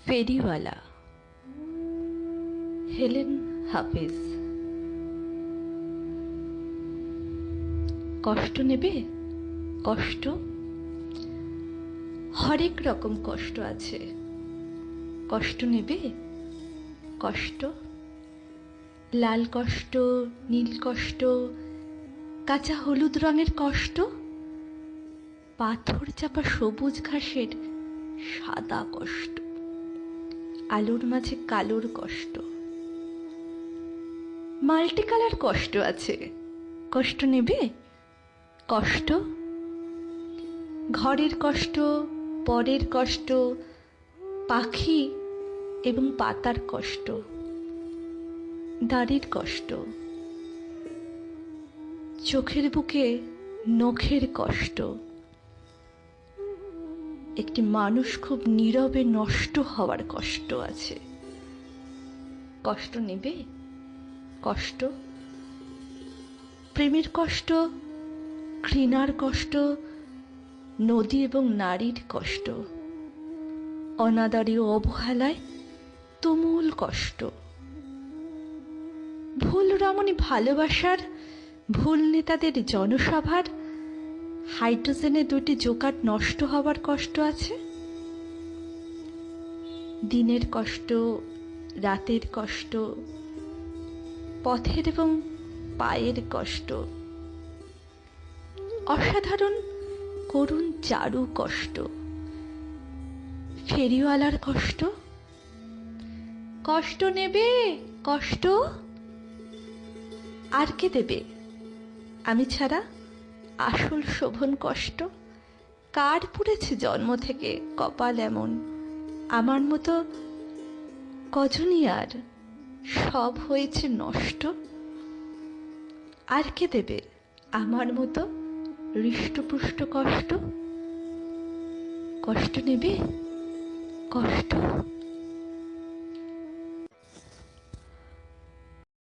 ফেরিওয়ালা, হেলেন হাফিজ। কষ্ট নেবে? কষ্ট হরেক রকম কষ্ট আছে। কষ্ট নেবে? কষ্ট লাল কষ্ট, নীল কষ্ট, কাঁচা হলুদ রঙের কষ্ট, পাথর চাপা সবুজ ঘাসের সাদা কষ্ট, আলোর মাঝে কালোর কষ্ট, মাল্টি কালার কষ্ট আছে। কষ্ট নেবে? কষ্ট ঘরের কষ্ট, পরের কষ্ট, পাখি এবং পাতার কষ্ট, দাড়ির কষ্ট, চোখের বুকে নখের কষ্ট, একটি মানুষ খুব নীরবে নষ্ট হওয়ার কষ্ট আছে। কষ্ট নেবে? কষ্ট প্রেমের কষ্ট, ঘৃণার কষ্ট, নদী এবং নারীর কষ্ট, অনাদারী ও অবহেলায় তুমুল কষ্ট, ভুল রমণী ভালোবাসার, ভুল নেতাদের জনসভার, হাইড্রোজেনে দুটি জোকার নষ্ট হওয়ার কষ্ট আছে। দিনের কষ্ট, রাতের কষ্ট, পথের এবং পায়ের কষ্ট, অসাধারণ করুণ চারু কষ্ট, ফেরিওয়ালার কষ্ট। কষ্ট নেবে? কষ্ট আর কে দেবে? আমি ছাড়া আসল শোভন কষ্ট কার পুড়েছে জন্ম থেকে কপাল এমন? আমার মতো কজনই আর সব হয়েছে নষ্ট। আর কে দেবে আমার মতো হৃষ্টপুষ্ট কষ্ট? কষ্ট নেবে? কষ্ট